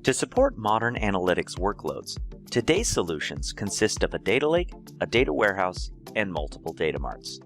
To support modern analytics workloads, today's solutions consist of a data lake, a data warehouse, and multiple data marts.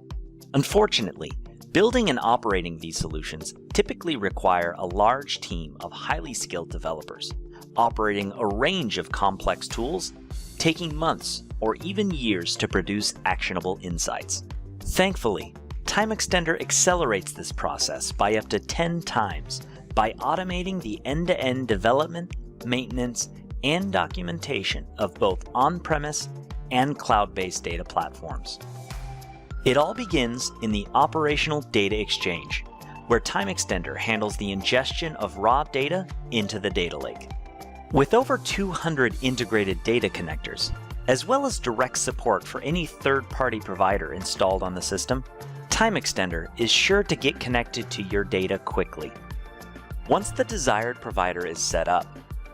Unfortunately, building and operating these solutions typically require a large team of highly skilled developers, operating a range of complex tools, taking months or even years to produce actionable insights. Thankfully, TimeXtender accelerates this process by up to 10 times by automating the end-to-end development, maintenance, and documentation of both on-premise and cloud-based data platforms. It all begins in the operational data exchange, where TimeXtender handles the ingestion of raw data into the data lake. With over 200 integrated data connectors, as well as direct support for any third-party provider installed on the system, TimeXtender is sure to get connected to your data quickly. Once the desired provider is set up,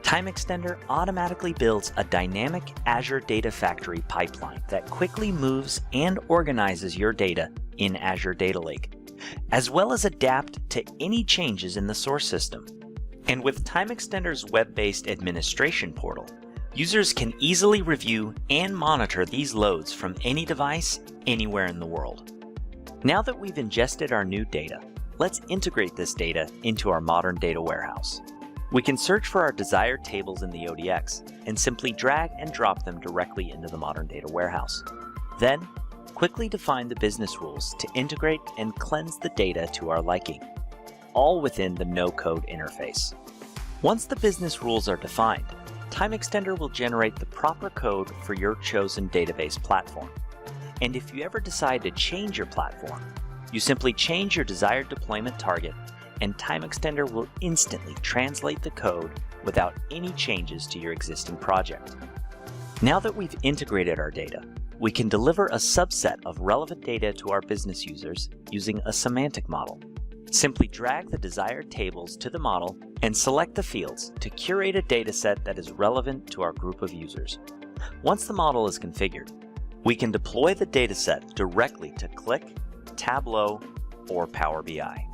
TimeXtender automatically builds a dynamic Azure Data Factory pipeline that quickly moves and organizes your data in Azure Data Lake, as well as adapt to any changes in the source system. And with TimeXtender's web-based administration portal, users can easily review and monitor these loads from any device, anywhere in the world. Now that we've ingested our new data, let's integrate this data into our modern data warehouse. We can search for our desired tables in the ODX and simply drag and drop them directly into the modern data warehouse. Then, quickly define the business rules to integrate and cleanse the data to our liking, all within the no-code interface. Once the business rules are defined, TimeXtender will generate the proper code for your chosen database platform. And if you ever decide to change your platform, you simply change your desired deployment target, and TimeXtender will instantly translate the code without any changes to your existing project. Now that we've integrated our data, we can deliver a subset of relevant data to our business users using a semantic model. Simply drag the desired tables to the model and select the fields to curate a dataset that is relevant to our group of users. Once the model is configured, we can deploy the dataset directly to Qlik, Tableau, or Power BI.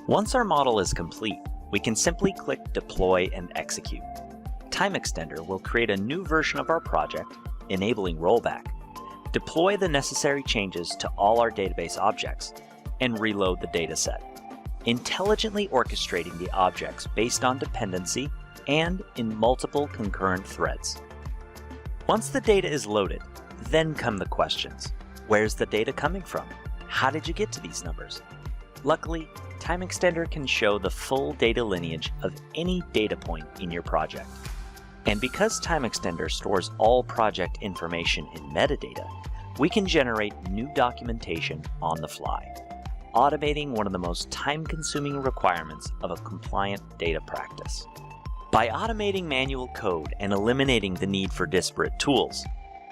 Once our model is complete, we can simply click Deploy and Execute. TimeXtender will create a new version of our project, enabling rollback, deploy the necessary changes to all our database objects, and reload the dataset, intelligently orchestrating the objects based on dependency and in multiple concurrent threads. Once the data is loaded, then come the questions. Where's the data coming from? How did you get to these numbers? Luckily, TimeXtender can show the full data lineage of any data point in your project. And because TimeXtender stores all project information in metadata, we can generate new documentation on the fly, automating one of the most time-consuming requirements of a compliant data practice. By automating manual code and eliminating the need for disparate tools,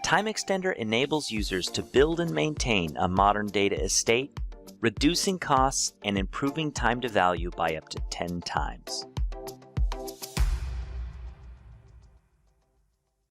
TimeXtender enables users to build and maintain a modern data estate, reducing costs and improving time to value by up to 10 times.